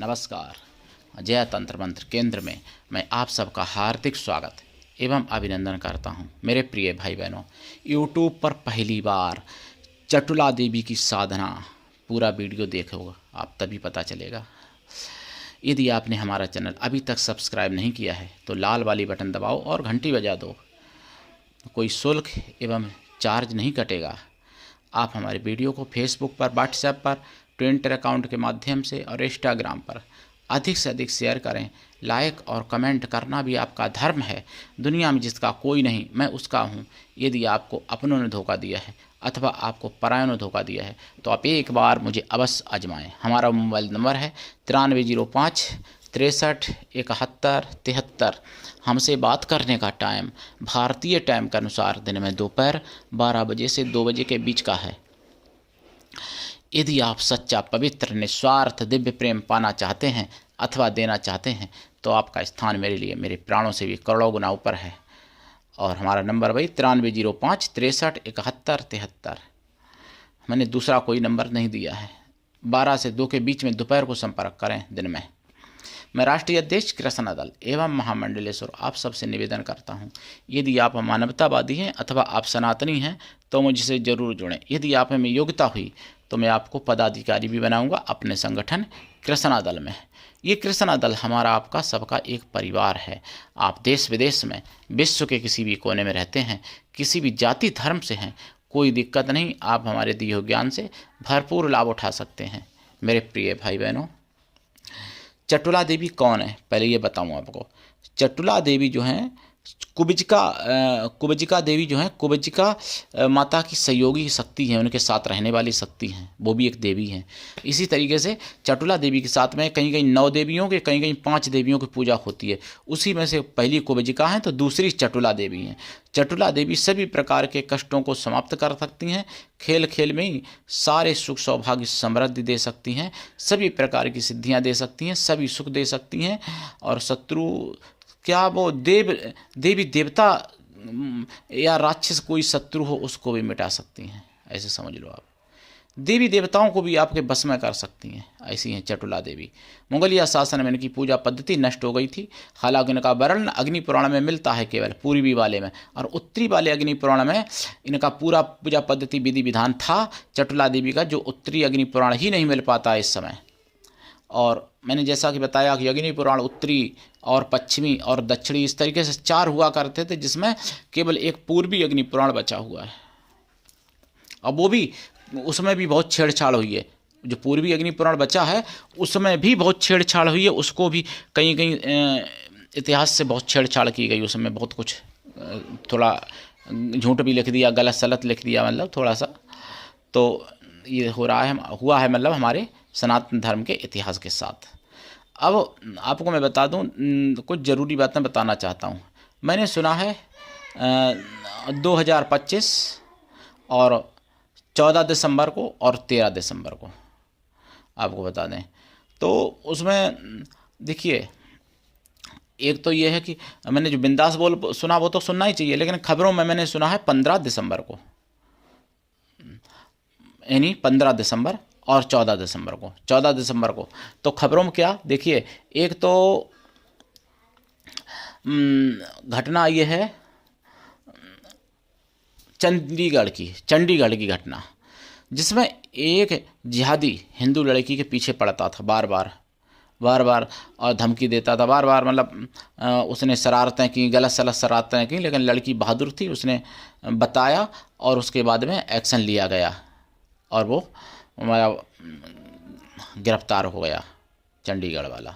नमस्कार। जय तंत्र मंत्र केंद्र में मैं आप सबका हार्दिक स्वागत एवं अभिनंदन करता हूं। मेरे प्रिय भाई बहनों, यूट्यूब पर पहली बार चटुला देवी की साधना पूरा वीडियो देखोगे आप तभी पता चलेगा। यदि आपने हमारा चैनल अभी तक सब्सक्राइब नहीं किया है तो लाल वाली बटन दबाओ और घंटी बजा दो। कोई शुल्क एवं चार्ज नहीं कटेगा। आप हमारे वीडियो को फेसबुक पर, व्हाट्सएप पर, ट्विटर अकाउंट के माध्यम से और इंस्टाग्राम पर अधिक से अधिक शेयर करें। लाइक और कमेंट करना भी आपका धर्म है। दुनिया में जिसका कोई नहीं मैं उसका हूँ। यदि आपको अपनों ने धोखा दिया है अथवा आपको परायों ने धोखा दिया है तो आप एक बार मुझे अवश्य आजमाएं। हमारा मोबाइल नंबर है 9305 63 71 73। हमसे बात करने का टाइम भारतीय टाइम के अनुसार दिन में दोपहर 12 बजे से 2 बजे के बीच का है। यदि आप सच्चा, पवित्र, निस्वार्थ दिव्य प्रेम पाना चाहते हैं अथवा देना चाहते हैं तो आपका स्थान मेरे लिए मेरे प्राणों से भी करोड़ों गुना ऊपर है। और हमारा नंबर वही 9305 63 71 73। मैंने दूसरा कोई नंबर नहीं दिया है। 12 से 2 के बीच में दोपहर को संपर्क करें दिन में। मैं राष्ट्रीय अध्यक्ष कृष्ण दल एवं महामंडलेश्वर आप सबसे निवेदन करता हूं, यदि आप मानवतावादी हैं अथवा आप सनातनी हैं तो मुझसे जरूर जुड़ें। यदि आप में योग्यता हुई तो मैं आपको पदाधिकारी भी बनाऊंगा अपने संगठन कृष्णा दल में। ये कृष्णा दल हमारा आपका सबका एक परिवार है। आप देश विदेश में, विश्व के किसी भी कोने में रहते हैं, किसी भी जाति धर्म से हैं, कोई दिक्कत नहीं। आप हमारे दिए हुए ज्ञान से भरपूर लाभ उठा सकते हैं। मेरे प्रिय भाई बहनों, चटुला देवी कौन है पहले ये बताऊं आपको। चटुला देवी जो हैं कुब्जिका देवी जो हैं, कुब्जिका माता की सहयोगी शक्ति हैं, उनके साथ रहने वाली शक्ति हैं, वो भी एक देवी हैं। इसी तरीके से चटुला देवी के साथ में कहीं कहीं 9 देवियों के, कहीं कहीं 5 देवियों की पूजा होती है। उसी में से पहली कुब्जिका हैं तो दूसरी चटुला देवी हैं। चटुला देवी सभी प्रकार के कष्टों को समाप्त कर सकती हैं। खेल खेल में ही सारे सुख सौभाग्य समृद्धि दे सकती हैं। सभी प्रकार की सिद्धियां दे सकती हैं, सभी सुख दे सकती हैं। और शत्रु क्या वो देवी देवता या राक्षस कोई शत्रु हो उसको भी मिटा सकती हैं, ऐसे समझ लो आप। देवी देवताओं को भी आपके बस में कर सकती हैं, ऐसी हैं चटुला देवी। मुगलिया शासन में इनकी पूजा पद्धति नष्ट हो गई थी। हालांकि इनका वर्णन अग्नि पुराण में मिलता है केवल पूर्वी वाले में, और उत्तरी वाले अग्नि पुराण में इनका पूरा पूजा पद्धति विधि विधान था चटुला देवी का, जो उत्तरी अग्नि पुराण ही नहीं मिल पाता इस समय। और मैंने जैसा कि बताया कि अग्नि पुराण उत्तरी और पश्चिमी और दक्षिणी इस तरीके से 4 हुआ करते थे, जिसमें केवल एक पूर्वी अग्नि पुराण बचा हुआ है। अब वो भी, उसमें भी बहुत छेड़छाड़ हुई है। जो पूर्वी अग्नि पुराण बचा है उसमें भी बहुत छेड़छाड़ हुई है। उसको भी कहीं कहीं इतिहास से बहुत छेड़छाड़ की गई। उसमें बहुत कुछ थोड़ा झूठ भी लिख दिया, गलत सलत लिख दिया, मतलब थोड़ा सा तो ये हुआ है मतलब हमारे सनातन धर्म के इतिहास के साथ। अब आपको मैं बता दूं, कुछ ज़रूरी बातें बताना चाहता हूं। मैंने सुना है 2025 और 14 दिसंबर को और 13 दिसंबर को आपको बता दें। तो उसमें देखिए, एक तो ये है कि मैंने जो बिंदास बोल सुना वो तो सुनना ही चाहिए, लेकिन खबरों में मैंने सुना है 15 दिसंबर को, यानी 15 दिसंबर और 14 दिसंबर को। 14 दिसंबर को तो खबरों में क्या देखिए, एक तो घटना ये है चंडीगढ़ की घटना, जिसमें एक जिहादी हिंदू लड़की के पीछे पड़ता था बार बार और धमकी देता था बार बार। मतलब उसने शरारतें की, गलत सलत शरारतें की, लेकिन लड़की बहादुर थी, उसने बताया और उसके बाद में एक्शन लिया गया और वो हमारा गिरफ्तार हो गया चंडीगढ़ वाला।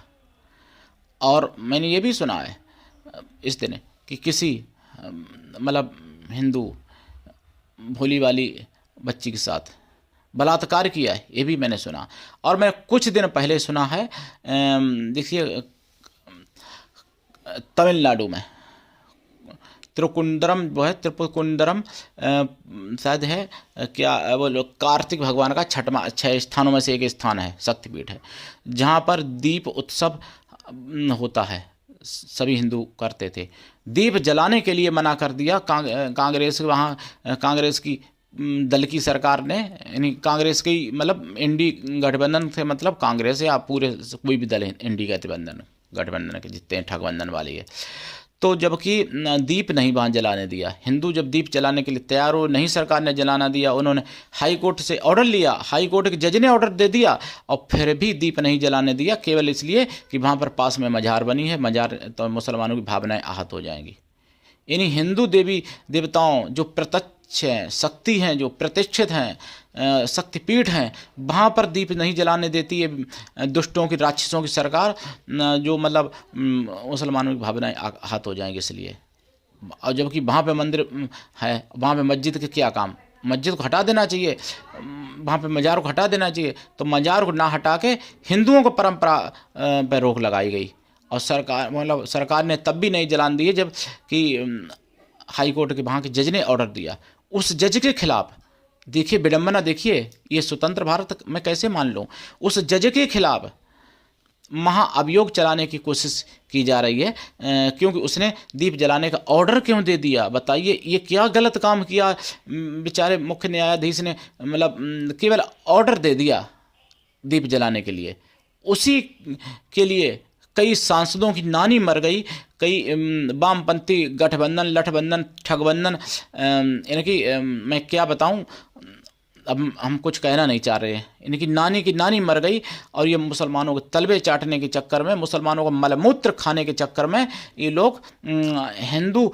और मैंने ये भी सुना है इस दिन कि किसी मतलब हिंदू भोली वाली बच्ची के साथ बलात्कार किया है, ये भी मैंने सुना। और मैं कुछ दिन पहले सुना है, देखिए तमिलनाडु में त्रिपुकुंदरम जो है, त्रिपुकुंदरम शायद है क्या, वो लोग कार्तिक भगवान का 6 स्थानों में से एक स्थान है, शक्तिपीठ है, जहाँ पर दीप उत्सव होता है। सभी हिंदू करते थे। दीप जलाने के लिए मना कर दिया कांग्रेस, वहाँ कांग्रेस की दल की सरकार ने, यानी कांग्रेस की, मतलब इंडी गठबंधन से मतलब कांग्रेस या पूरे कोई भी दल है, इंडी गठबंधन गठबंधन के जितने ठगबंधन वाली है। तो जबकि दीप नहीं वहाँ जलाने दिया, हिंदू जब दीप जलाने के लिए तैयार हो, नहीं सरकार ने जलाना दिया, उन्होंने हाई कोर्ट से ऑर्डर लिया, हाई कोर्ट के जज ने ऑर्डर दे दिया और फिर भी दीप नहीं जलाने दिया, केवल इसलिए कि वहाँ पर पास में मजार बनी है, मजार तो मुसलमानों की भावनाएं आहत हो जाएंगी। यानी हिंदू देवी देवताओं जो प्रत्यक्ष हैं, शक्ति हैं, जो प्रतिष्ठित हैं, शक्तिपीठ हैं, वहाँ पर दीप नहीं जलाने देती है दुष्टों की, राक्षसों की सरकार, जो मतलब मुसलमानों की भावनाएं आहत हो जाएंगी इसलिए। और जबकि वहाँ पे मंदिर है, वहाँ पे मस्जिद के क्या काम, मस्जिद को हटा देना चाहिए, वहाँ पे मज़ार को हटा देना चाहिए। तो मज़ार को ना हटा के हिंदुओं को परंपरा पर रोक लगाई गई और सरकार, मतलब सरकार ने तब भी नहीं जलाने दिए जब कि हाई कोर्ट के वहाँ के जज ने ऑर्डर दिया। उस जज के खिलाफ देखिए विडंबना, देखिए ये स्वतंत्र भारत में कैसे मान लो, उस जज के खिलाफ महाअभियोग चलाने की कोशिश की जा रही है, क्योंकि उसने दीप जलाने का ऑर्डर क्यों दे दिया। बताइए ये क्या गलत काम किया बेचारे मुख्य न्यायाधीश ने, मतलब केवल ऑर्डर दे दिया दीप जलाने के लिए। उसी के लिए कई सांसदों की नानी मर गई, कई वामपंथी गठबंधन, लठबंधन, ठगबंधन, इनकी मैं क्या बताऊं, अब हम कुछ कहना नहीं चाह रहे हैं। इनकी नानी की नानी मर गई और ये मुसलमानों के तलबे चाटने के चक्कर में, मुसलमानों को मलमूत्र खाने के चक्कर में ये लोग हिंदू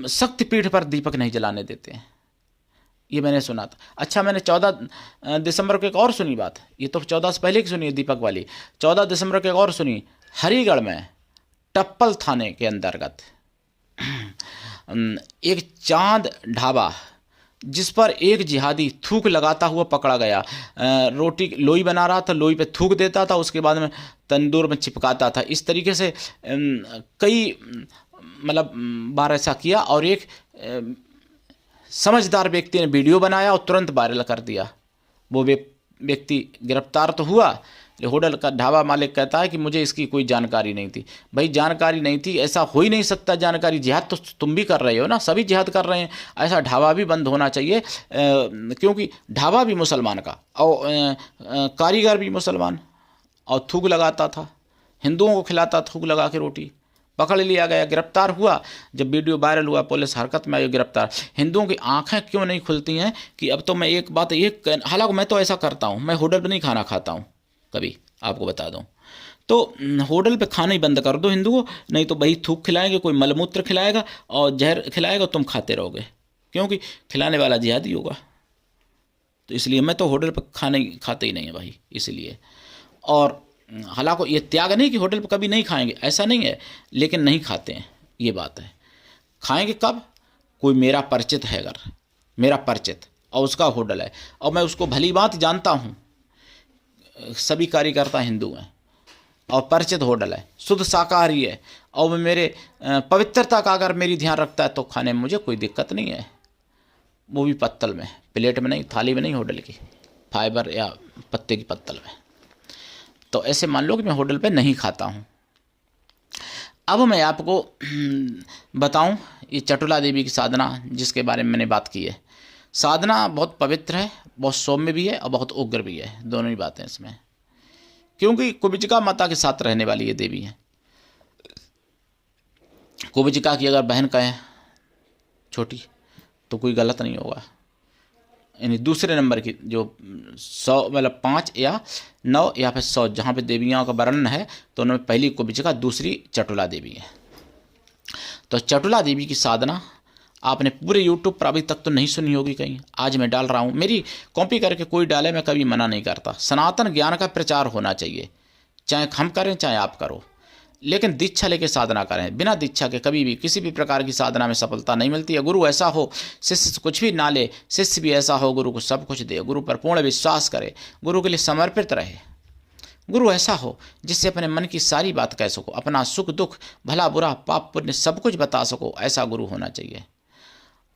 शक्तिपीठ पर दीपक नहीं जलाने देते हैं। ये मैंने सुना था। अच्छा, मैंने 14 दिसंबर को एक और सुनी बात, ये तो 14 से पहले की सुनी है दीपक वाली। 14 दिसंबर को एक और सुनी, हरिगढ़ में टप्पल थाने के अंतर्गत एक चांद ढाबा जिस पर एक जिहादी थूक लगाता हुआ पकड़ा गया। रोटी लोई बना रहा था, लोई पे थूक देता था, उसके बाद में तंदूर में चिपकाता था। इस तरीके से कई मतलब बार ऐसा किया और एक समझदार व्यक्ति ने वीडियो बनाया और तुरंत वायरल कर दिया। वो व्यक्ति गिरफ्तार तो हुआ। होटल का ढाबा मालिक कहता है कि मुझे इसकी कोई जानकारी नहीं थी। भाई जानकारी नहीं थी, ऐसा हो ही नहीं सकता जानकारी। जिहाद तो तुम भी कर रहे हो ना, सभी जिहाद कर रहे हैं। ऐसा ढाबा भी बंद होना चाहिए, क्योंकि ढाबा भी मुसलमान का और कारीगर भी मुसलमान, और थूक लगाता था, हिंदुओं को खिलाता थूक लगा के रोटी। पकड़ लिया गया, गिरफ्तार हुआ। जब वीडियो वायरल हुआ पुलिस हरकत में आई, गिरफ्तार। हिंदुओं की आंखें क्यों नहीं खुलती हैं कि अब तो मैं एक बात हालांकि मैं तो ऐसा करता हूँ, मैं होटल पर नहीं खाना खाता हूँ कभी, आपको बता दूं। तो होटल पे खाना ही बंद कर दो हिंदुओं, नहीं तो वही थूक खिलाएंगे, कोई मलमूत्र खिलाएगा और जहर खिलाएगा, तुम खाते रहोगे, क्योंकि खिलाने वाला जिहादी होगा। तो इसलिए मैं तो होटल पे खाने खाते ही नहीं है भाई, इसलिए। और हालांकि ये त्याग नहीं कि होटल पे कभी नहीं खाएंगे, ऐसा नहीं है, लेकिन नहीं खाते हैं, ये बात है। खाएंगे कब, कोई मेरा परिचित है अगर, मेरा परिचित और उसका होटल है और मैं उसको भली बात जानता हूँ, सभी कार्यकर्ता हिंदू हैं और परिचित होटल है, शुद्ध शाकाहारी है, और वो मेरे पवित्रता का अगर मेरी ध्यान रखता है तो खाने में मुझे कोई दिक्कत नहीं है। वो भी पत्तल में, प्लेट में नहीं, थाली में नहीं, होटल की फाइबर या पत्ते की पत्तल में। तो ऐसे मान लो कि मैं होटल पे नहीं खाता हूँ। अब मैं आपको बताऊं ये चटुला देवी की साधना जिसके बारे में मैंने बात की है। साधना बहुत पवित्र है, बहुत सौम्य भी है और बहुत उग्र भी है, दोनों ही बातें इसमें, क्योंकि कुब्जिका माता के साथ रहने वाली ये देवी है। कुब्जिका की अगर बहन कहें छोटी तो कोई गलत नहीं होगा। यानी दूसरे नंबर की जो 100 मतलब 5 या 9 या फिर 100 जहाँ पे देवियों का वर्णन है तो उनमें पहली कुब्जिका, दूसरी चटुला देवी है। तो चटुला देवी की साधना आपने पूरे YouTube पर अभी तक तो नहीं सुनी होगी कहीं, आज मैं डाल रहा हूँ। मेरी कॉपी करके कोई डाले, मैं कभी मना नहीं करता। सनातन ज्ञान का प्रचार होना चाहिए, चाहे हम करें चाहे आप करो, लेकिन दीक्षा लेके साधना करें। बिना दीक्षा के कभी भी किसी भी प्रकार की साधना में सफलता नहीं मिलती है। गुरु ऐसा हो शिष्य कुछ भी ना ले, शिष्य भी ऐसा हो गुरु को सब कुछ दे, गुरु पर पूर्ण विश्वास करे, गुरु के लिए समर्पित रहे। गुरु ऐसा हो जिससे अपने मन की सारी बात कह सको, अपना सुख दुख भला बुरा पाप पुण्य सब कुछ बता सको, ऐसा गुरु होना चाहिए।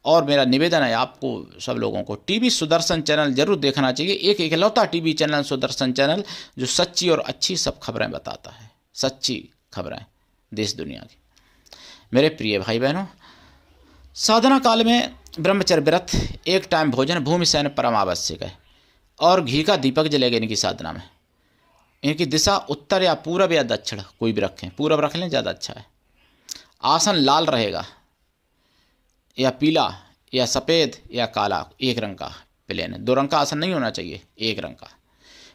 और मेरा निवेदन है आपको सब लोगों को, टीवी सुदर्शन चैनल जरूर देखना चाहिए। एक इकलौता टीवी चैनल सुदर्शन चैनल जो सच्ची और अच्छी सब खबरें बताता है, सच्ची खबरें देश दुनिया की। मेरे प्रिय भाई बहनों, साधना काल में ब्रह्मचर्य व्रत, एक टाइम भोजन, भूमि शयन परम आवश्यक है। और घी का दीपक जलेगा इनकी साधना में। इनकी दिशा उत्तर या पूरब या दक्षिण कोई भी रखें, पूरब रख लें ज़्यादा अच्छा है। आसन लाल रहेगा या पीला या सफ़ेद या काला, एक रंग का प्लेन, 2 रंग का आसन नहीं होना चाहिए, एक रंग का।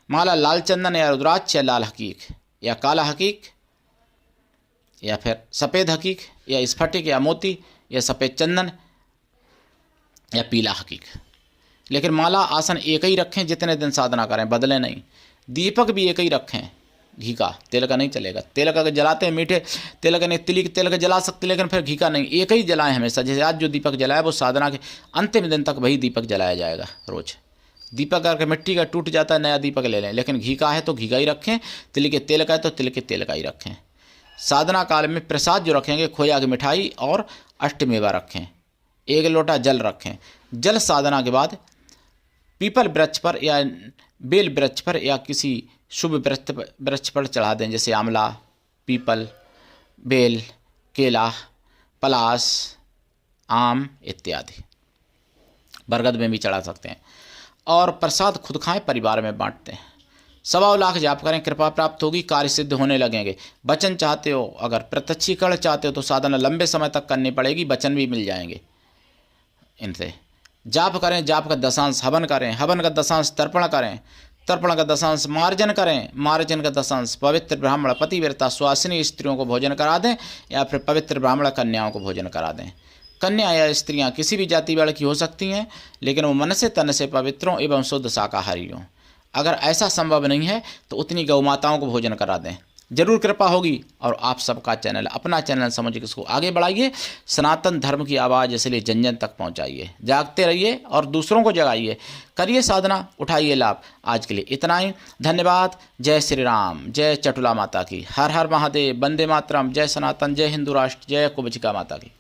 माला लाल चंदन या रुद्राक्ष या लाल हकीक या काला हकीक या फिर सफ़ेद हकीक या स्फटिक या मोती या सफ़ेद चंदन या पीला हकीक। लेकिन माला आसन एक ही रखें, जितने दिन साधना करें बदलें नहीं। दीपक भी एक ही रखें, घी का, तेल का नहीं चलेगा। तेल का जलाते हैं, मीठे तेल का नहीं, तिली के तेल का जला सकते, लेकिन फिर घी का नहीं, एक ही जलाएं हमेशा। जैसे आज जो दीपक जलाया वो साधना के अंतिम दिन तक वही दीपक जलाया जाएगा रोज। दीपक अगर मिट्टी का टूट जाता है, नया दीपक ले लें, लेकिन घी का है तो घी का ही रखें, तिल के तेल का है तो तिल के तेल का ही रखें। साधना काल में प्रसाद जो रखेंगे, खोया की मिठाई और अष्टमेवा रखें। 1 लोटा जल रखें। जल साधना के बाद पीपल वृक्ष पर या बेल वृक्ष पर या किसी शुभ वृक्ष पर चढ़ा दें, जैसे आंवला, पीपल, बेल, केला, पलास, आम इत्यादि। बरगद में भी चढ़ा सकते हैं। और प्रसाद खुद खाएं, परिवार में बांटते हैं। 1.25 लाख जाप करें, कृपा प्राप्त होगी, कार्य सिद्ध होने लगेंगे। वचन चाहते हो, अगर प्रत्यक्षीकरण चाहते हो तो साधना लंबे समय तक करनी पड़ेगी, वचन भी मिल जाएंगे इनसे। जाप करें, जाप का दशांश हवन करें, हवन का दशांश तर्पण करें, तर्पण का दशांश मार्जन करें, मार्जन का दशांश पवित्र ब्राह्मण पतिव्रता सुहासिनी स्त्रियों को भोजन करा दें या फिर पवित्र ब्राह्मण कन्याओं को भोजन करा दें। कन्या या स्त्रियां किसी भी जाति वाले की हो सकती हैं, लेकिन वो मन से तन से पवित्र हों एवं शुद्ध शाकाहारी हों। अगर ऐसा संभव नहीं है तो उतनी गौ माताओं को भोजन करा दें, जरूर कृपा होगी। और आप सबका चैनल, अपना चैनल समझ के इसको आगे बढ़ाइए। सनातन धर्म की आवाज़ इसलिए जन जन तक पहुंचाइए। जागते रहिए और दूसरों को जगाइए, करिए साधना, उठाइए लाभ। आज के लिए इतना ही, धन्यवाद। जय श्री राम, जय चटुला माता की, हर हर महादेव, वंदे मातरम, जय सनातन, जय हिंदू राष्ट्र, जय कुबचिका माता की।